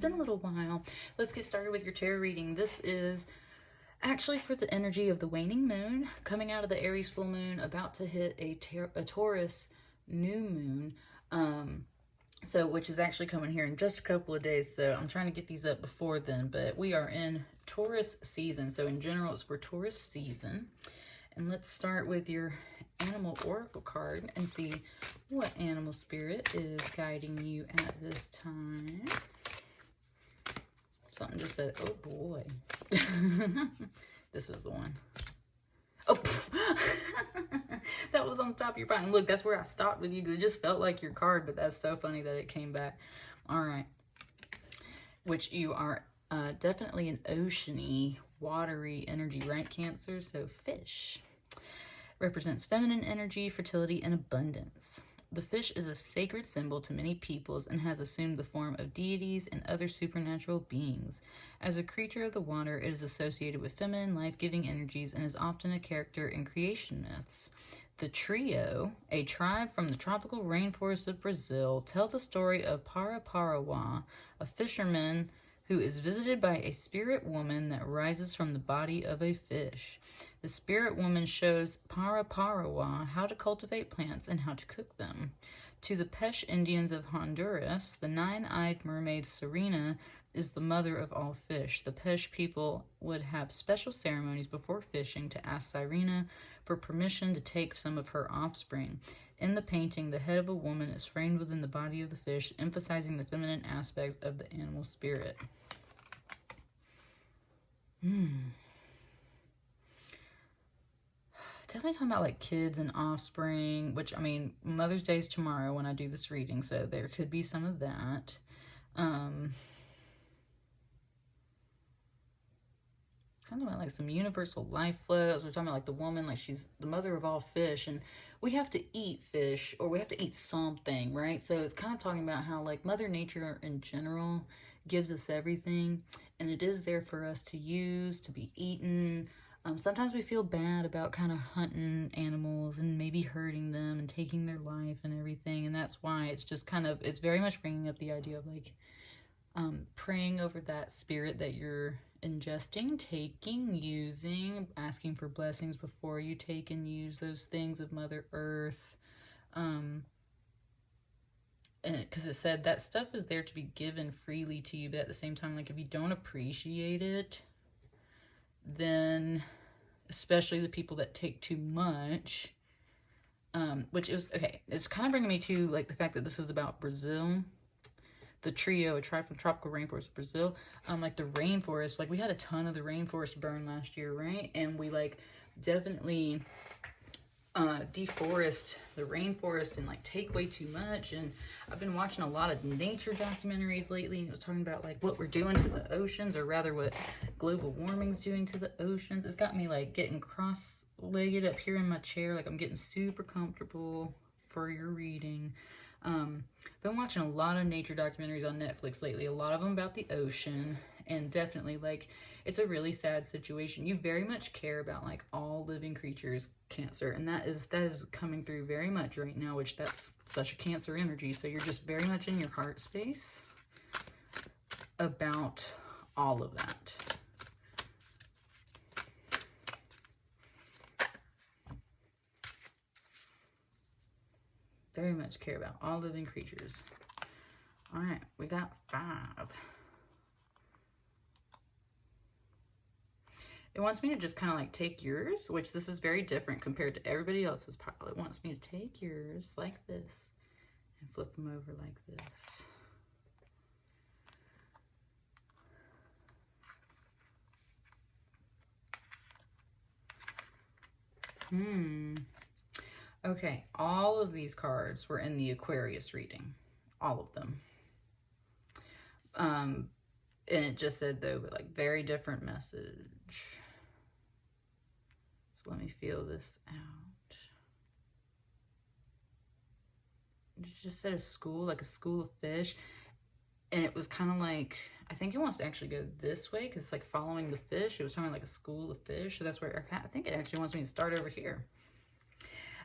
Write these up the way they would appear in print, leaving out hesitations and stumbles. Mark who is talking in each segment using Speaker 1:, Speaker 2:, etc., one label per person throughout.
Speaker 1: been a little while. Let's get started with your tarot reading. This is actually for the energy of the waning moon, coming out of the Aries full moon, about to hit a Taurus new moon. Which is actually coming here in just a couple of days. So I'm trying to get these up before then, but we are in Taurus season. So in general, it's for Taurus season. And let's start with your animal oracle card and see what animal spirit is guiding you at this time. Something just said, oh boy. This is the one. Oh, that was on the top of your body. And look, that's where I stopped with you because it just felt like your card, but that's so funny that it came back. All right. Which you are definitely an oceany, watery energy, right, Cancer? So fish represents feminine energy, fertility, and abundance. The fish is a sacred symbol to many peoples and has assumed the form of deities and other supernatural beings. As a creature of the water, it is associated with feminine, life-giving energies and is often a character in creation myths. The trio, a tribe from the tropical rainforests of Brazil, tell the story of Paraparawa, a fisherman who is visited by a spirit woman that rises from the body of a fish. The spirit woman shows Paraparawa how to cultivate plants and how to cook them. To the Pesh Indians of Honduras, the nine-eyed mermaid Serena is the mother of all fish. The Pesh people would have special ceremonies before fishing to ask Serena for permission to take some of her offspring. In the painting, the head of a woman is framed within the body of the fish, emphasizing the feminine aspects of the animal spirit. Definitely talking about like kids and offspring, which, I mean, Mother's Day is tomorrow when I do this reading, so there could be some of that. Kind of like some universal life flows. We're talking about like the woman, like she's the mother of all fish, and we have to eat fish, or we have to eat something, right? So it's kind of talking about how like Mother Nature in general gives us everything, and it is there for us to use, to be eaten. Sometimes we feel bad about kind of hunting animals and maybe hurting them and taking their life and everything, and that's why it's just kind of, it's very much bringing up the idea of like praying over that spirit that you're ingesting, taking, using, asking for blessings before you take and use those things of Mother Earth. Because it said that stuff is there to be given freely to you, but at the same time, like if you don't appreciate it, then especially the people that take too much, which is okay, it's kind of bringing me to like the fact that this is about Brazil. The trio, a tribe from tropical rainforest of Brazil. Like the rainforest, like we had a ton of the rainforest burn last year, right? And we like definitely deforest the rainforest and like take way too much. And I've been watching a lot of nature documentaries lately, and it was talking about like what we're doing to the oceans, or rather what global warming's doing to the oceans. It's got me like getting cross-legged up here in my chair, like I'm getting super comfortable for your reading. Been watching a lot of nature documentaries on Netflix lately, a lot of them about the ocean, and definitely like it's a really sad situation. You very much care about like all living creatures, Cancer, and that is coming through very much right now, which that's such a Cancer energy. So you're just very much in your heart space about all of that. Very much care about all living creatures. All right, we got 5. It wants me to just kind of like take yours, which this is very different compared to everybody else's pile. It wants me to take yours like this and flip them over like this. Okay, all of these cards were in the Aquarius reading. All of them. And it just said, though, like, very different message. So let me feel this out. It just said a school, like a school of fish. And it was kind of like, I think it wants to actually go this way because it's like following the fish. It was talking like a school of fish. So that's where I think it actually wants me to start over here.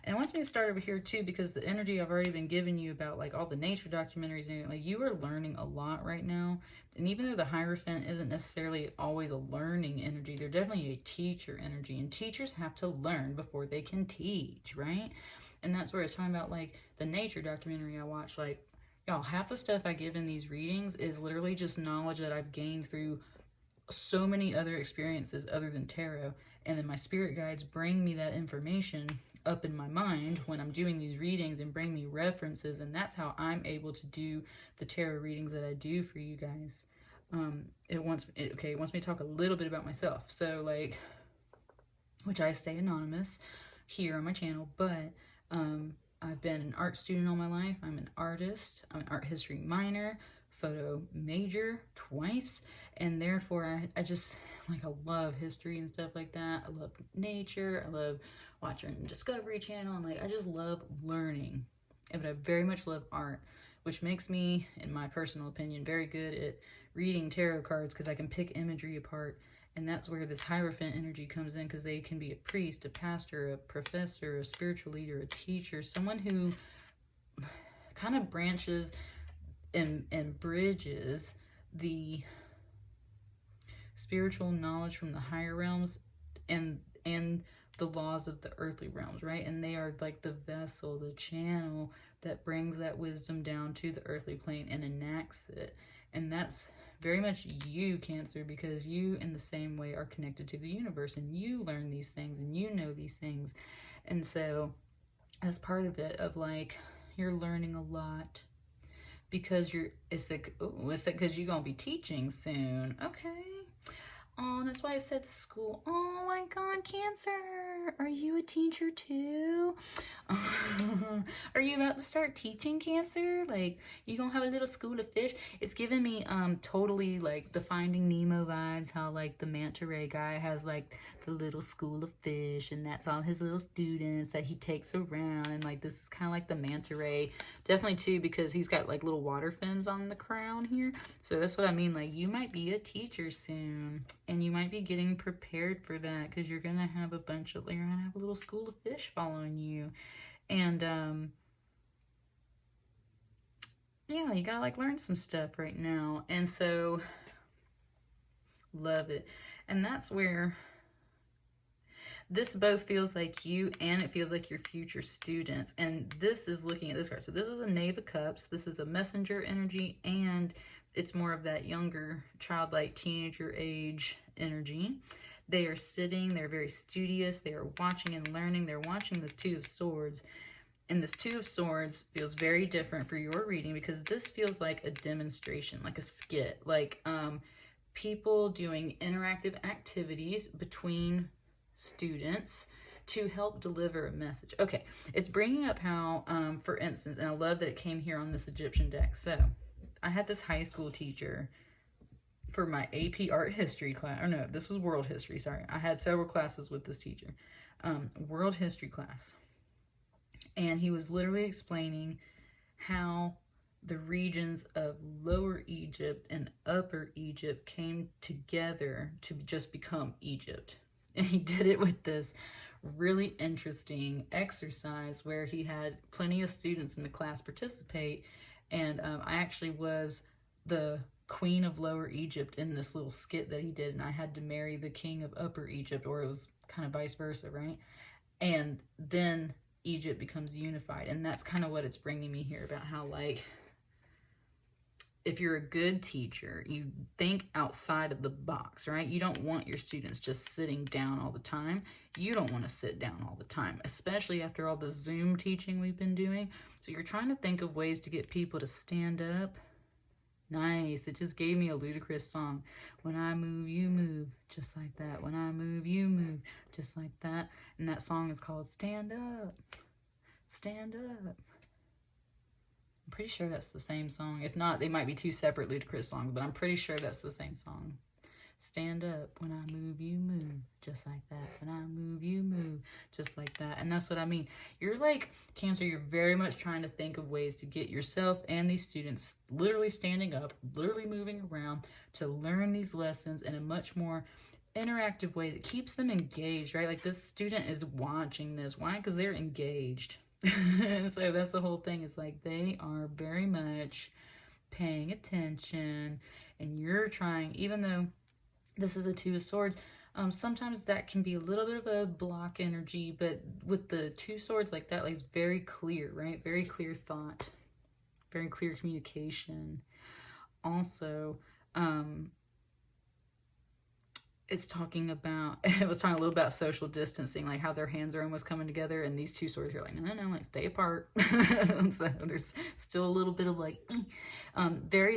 Speaker 1: And it wants me to start over here too, because the energy I've already been giving you about like all the nature documentaries and like you are learning a lot right now. And even though the Hierophant isn't necessarily always a learning energy, they're definitely a teacher energy. And teachers have to learn before they can teach, right? And that's where it's talking about like the nature documentary I watched. Like, y'all, half the stuff I give in these readings is literally just knowledge that I've gained through so many other experiences other than tarot. And then my spirit guides bring me that information up in my mind when I'm doing these readings and bring me references, and that's how I'm able to do the tarot readings that I do for you guys. It wants me to talk a little bit about myself. So like, which I stay anonymous here on my channel, but I've been an art student all my life. I'm an artist. I'm an art history minor, photo major twice, and therefore I just like, I love history and stuff like that. I love nature. I love watching Discovery Channel. I'm like, I just love learning. But I very much love art, which makes me, in my personal opinion, very good at reading tarot cards because I can pick imagery apart. And that's where this Hierophant energy comes in, because they can be a priest, a pastor, a professor, a spiritual leader, a teacher, someone who kind of branches and bridges the spiritual knowledge from the higher realms and the laws of the earthly realms, right? And they are like the vessel, the channel that brings that wisdom down to the earthly plane and enacts it. And that's very much you, Cancer, because you in the same way are connected to the universe, and you learn these things and you know these things. And so as part of it, of like, you're learning a lot because it's like because you're gonna be teaching soon. Okay. Oh, that's why I said school. Oh my God, Cancer, are you a teacher too? Are you about to start teaching, Cancer? Like, you gonna have a little school of fish? It's giving me totally like the Finding Nemo vibes, how like the manta ray guy has like the little school of fish, and that's all his little students that he takes around, and like this is kind of like the manta ray, definitely too, because he's got like little water fins on the crown here. So that's what I mean, like you might be a teacher soon. And you might be getting prepared for that, because you're gonna have a little school of fish following you. And yeah, you gotta like learn some stuff right now. And so love it. And that's where this both feels like you and it feels like your future students. And this is looking at this card. So this is a Knave of Cups. This is a messenger energy, and it's more of that younger, childlike, teenager age energy. They are sitting, they're very studious, they are watching and learning. They're watching this Two of Swords. And this Two of Swords feels very different for your reading, because this feels like a demonstration, like a skit, like people doing interactive activities between students to help deliver a message. Okay, it's bringing up how, for instance, and I love that it came here on this Egyptian deck. So I had this high school teacher for my AP art history class. Or no, this was world history, sorry. I had several classes with this teacher. World history class. And he was literally explaining how the regions of Lower Egypt and Upper Egypt came together to just become Egypt. And he did it with this really interesting exercise where he had plenty of students in the class participate. And I actually was the queen of Lower Egypt in this little skit that he did, and I had to marry the king of Upper Egypt, or it was kind of vice versa, right? And then Egypt becomes unified, and that's kind of what it's bringing me here about how, like, if you're a good teacher, you think outside of the box, right? You don't want your students just sitting down all the time. You don't want to sit down all the time, especially after all the Zoom teaching we've been doing. So you're trying to think of ways to get people to stand up. Nice. It just gave me a ludicrous song. When I move, you move, just like that. When I move, you move, just like that. And that song is called Stand Up. Stand Up. I'm pretty sure that's the same song. If not, they might be two separate ludicrous songs, but I'm pretty sure that's the same song. Stand up. When I move, you move, just like that. When I move, you move, just like that. And that's what I mean. You're like, Cancer, you're very much trying to think of ways to get yourself and these students literally standing up, literally moving around to learn these lessons in a much more interactive way that keeps them engaged, right? Like this student is watching this. Why? Because they're engaged. So that's the whole thing. It's like they are very much paying attention, and you're trying, even though this is a Two of Swords, sometimes that can be a little bit of a block energy, but with the Two Swords like that, like it's very clear, right? Very clear thought, very clear communication. Also, it's talking about, it was talking a little about social distancing, like how their hands are almost coming together, and these two swords are like, no, like stay apart. So there's still a little bit of like,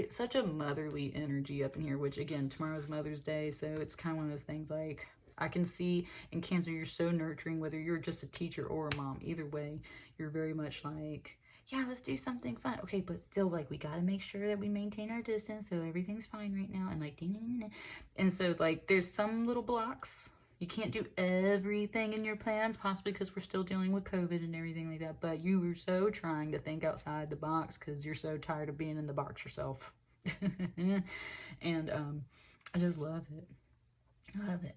Speaker 1: such a motherly energy up in here, which again, tomorrow's Mother's Day, so it's kind of one of those things like, I can see in Cancer, you're so nurturing, whether you're just a teacher or a mom, either way, you're very much like, yeah, let's do something fun. Okay, but still, like, we got to make sure that we maintain our distance so everything's fine right now. And, like, and so, like, there's some little blocks. You can't do everything in your plans, possibly because we're still dealing with COVID and everything like that. But you were so trying to think outside the box because you're so tired of being in the box yourself. And I just love it. I love it.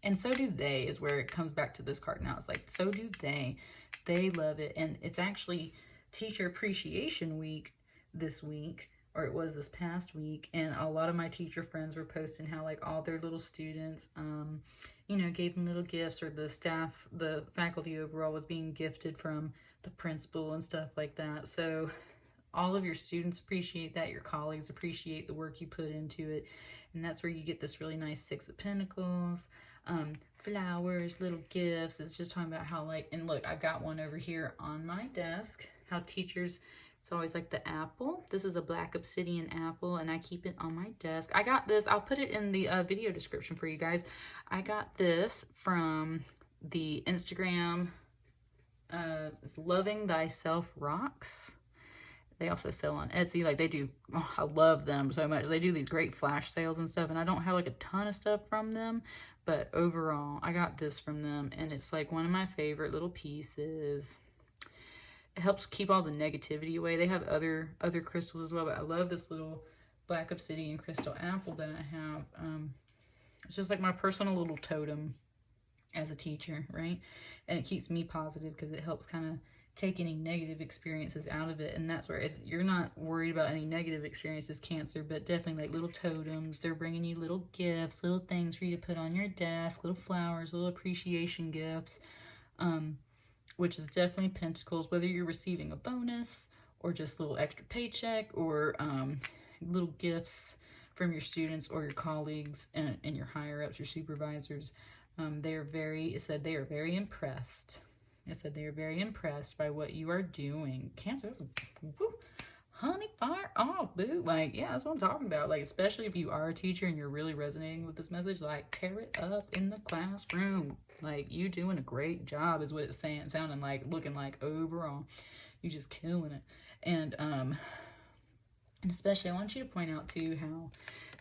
Speaker 1: And so do they, is where it comes back to this card now. It's like, so do they. They love it. And it's actually Teacher Appreciation Week this week, or it was this past week, and a lot of my teacher friends were posting how like all their little students you know, gave them little gifts, or the staff, the faculty overall was being gifted from the principal and stuff like that. So all of your students appreciate that, your colleagues appreciate the work you put into it, and that's where you get this really nice Six of Pentacles, flowers, little gifts. It's just talking about how like, and look, I've got one over here on my desk, how teachers, it's always like the apple. This is a black obsidian apple, and I keep it on my desk. I got this, I'll put it in the video description for you guys. I got this from the Instagram, it's Loving Thyself Rocks. They also sell on Etsy. Like they do, oh, I love them so much. They do these great flash sales and stuff, and I don't have like a ton of stuff from them, but overall, I got this from them, and it's like one of my favorite little pieces. It helps keep all the negativity away. They have other crystals as well, but I love this little black obsidian crystal apple that I have. It's just like my personal little totem as a teacher, right? And it keeps me positive because it helps kind of take any negative experiences out of it. And that's where you're not worried about any negative experiences, Cancer, but definitely like little totems. They're bringing you little gifts, little things for you to put on your desk, little flowers, little appreciation gifts, which is definitely Pentacles, whether you're receiving a bonus or just a little extra paycheck, or little gifts from your students or your colleagues and your higher ups, your supervisors. It said they are very impressed. It said they are very impressed by what you are doing. Cancer, that's woo, honey, fire off, boo. Like, yeah, that's what I'm talking about. Like, especially if you are a teacher and you're really resonating with this message, like, tear it up in the classroom. Like, you doing a great job is what it's saying, sounding like, looking like overall. You just killing it. And especially, I want you to point out, too, how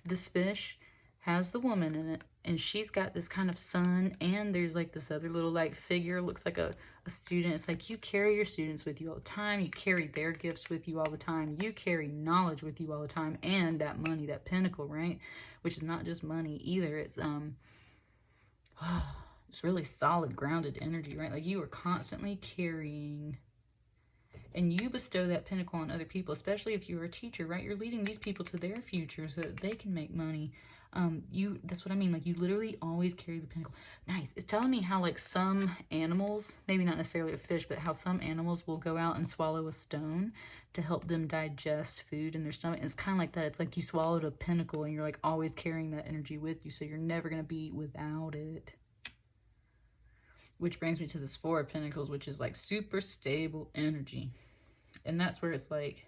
Speaker 1: this fish has the woman in it, and she's got this kind of sun, and there's like this other little like figure, looks like a student. It's like you carry your students with you all the time, you carry their gifts with you all the time, you carry knowledge with you all the time, and that money, that pentacle, right? Which is not just money either. It's it's really solid, grounded energy, right? Like you are constantly carrying, and you bestow that pentacle on other people, especially if you're a teacher, right? You're leading these people to their future so that they can make money. That's what I mean. Like, you literally always carry the pentacle. Nice. It's telling me how, like, some animals, maybe not necessarily a fish, but how some animals will go out and swallow a stone to help them digest food in their stomach. And it's kind of like that. It's like you swallowed a pentacle and you're, like, always carrying that energy with you, so you're never going to be without it. Which brings me to this Four of Pentacles, which is, like, super stable energy. And that's where it's like,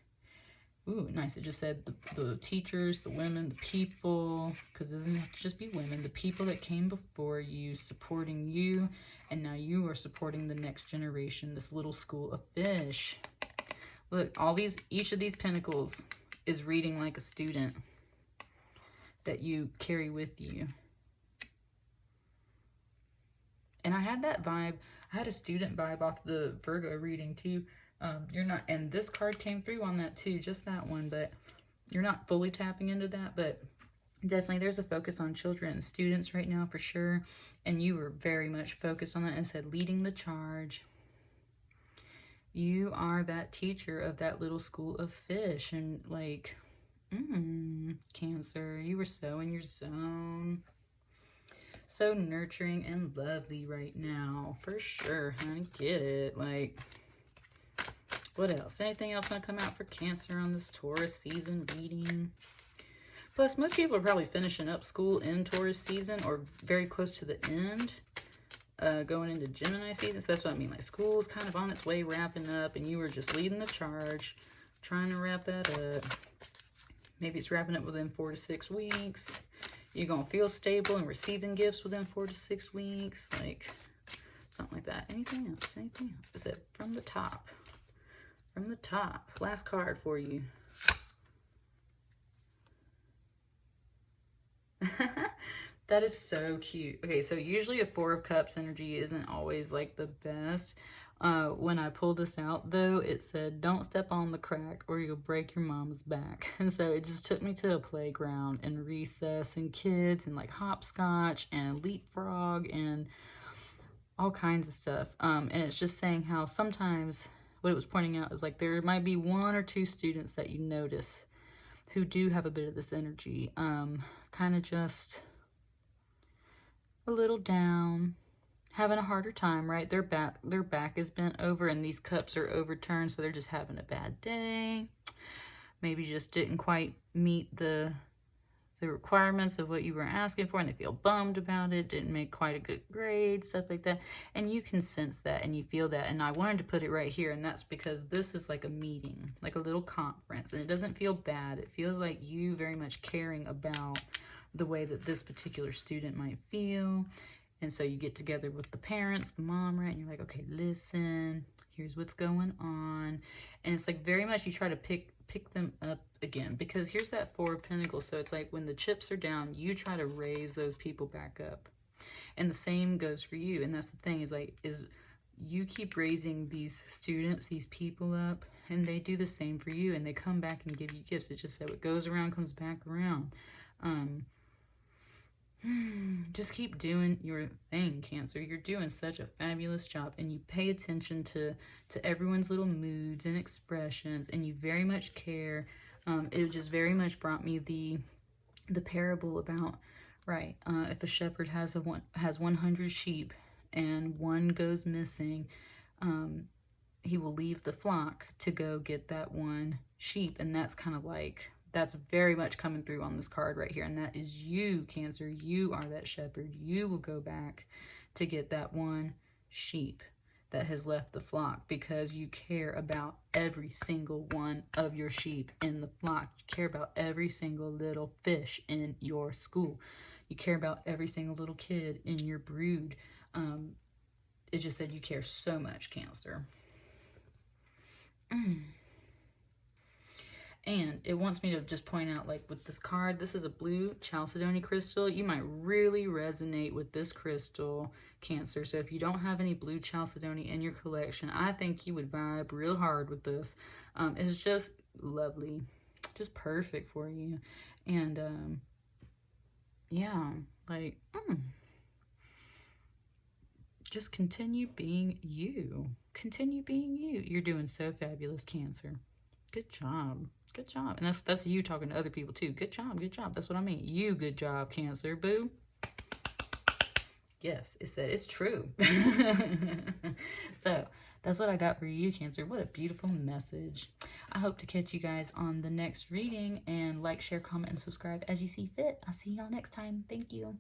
Speaker 1: ooh, nice. It just said the teachers, the women, the people, because it doesn't have to just be women, the people that came before you supporting you, and now you are supporting the next generation, this little school of fish. Look, each of these pentacles is reading like a student that you carry with you. And I had that vibe. I had a student vibe off the Virgo reading too. You're not, and this card came through on that too, just that one, but you're not fully tapping into that, but Definitely, there's a focus on children and students right now for sure. And you were very much focused on that and said leading the charge. You are that teacher of that little school of fish. And like, Cancer, you were so in your zone. So nurturing and lovely right now. For sure, honey. Get it. Like, what else? Anything else gonna come out for Cancer on this Taurus season reading? Plus, most people are probably finishing up school in Taurus season or very close to the end, going into Gemini season. So that's what I mean. Like, school's kind of on its way wrapping up, and you were just leading the charge, trying to wrap that up. Maybe it's wrapping up within 4 to 6 weeks. You're going to feel stable and receiving gifts within 4 to 6 weeks. Like, something like that. Anything else? Anything else? Is it from the top? From the top. Last card for you. That is so cute. Okay, so usually a 4 of Cups energy isn't always like the best. When I pulled this out though, it said don't step on the crack or you'll break your mama's back. And so it just took me to a playground and recess and kids and like hopscotch and leapfrog and all kinds of stuff. And it's just saying how sometimes what it was pointing out is like there might be 1 or 2 students that you notice who do have a bit of this energy, kind of just a little down, having a harder time, right? Their back is bent over and these cups are overturned, so they're just having a bad day. Maybe just didn't quite meet the requirements of what you were asking for, and they feel bummed about it, didn't make quite a good grade, stuff like that. And you can sense that and you feel that. And I wanted to put it right here, and that's because this is like a meeting, like a little conference, and it doesn't feel bad. It feels like you very much caring about the way that this particular student might feel. And so you get together with the parents, the mom, right? And you're like, okay, listen, here's what's going on. And it's like very much you try to pick them up again, because here's that 4 of Pentacles. So it's like when the chips are down, you try to raise those people back up. And the same goes for you. And that's the thing is you keep raising these students, these people up, and they do the same for you, and they come back and give you gifts. It just said what goes around comes back around. Just keep doing your thing, Cancer. You're doing such a fabulous job, and you pay attention to everyone's little moods and expressions, and you very much care. It just very much brought me the parable about, right, if a shepherd has 100 sheep and one goes missing, he will leave the flock to go get that one sheep. And that's kind of like, that's very much coming through on this card right here. And that is you, Cancer. You are that shepherd. You will go back to get that one sheep that has left the flock, because you care about every single one of your sheep in the flock. You care about every single little fish in your school. You care about every single little kid in your brood. It just said you care so much, Cancer. And it wants me to just point out, like with this card, this is a blue Chalcedony crystal. You might really resonate with this crystal, Cancer. So if you don't have any blue Chalcedony in your collection, I think you would vibe real hard with this. It's just lovely, just perfect for you. And yeah, like, just continue being you. Continue being you. You're doing so fabulous, Cancer. Good job. Good job. And that's you talking to other people too. Good job. Good job. That's what I mean. You, good job, Cancer. Boo. Yes, it said it's true. So that's what I got for you, Cancer. What a beautiful message. I hope to catch you guys on the next reading, and like, share, comment, and subscribe as you see fit. I'll see y'all next time. Thank you.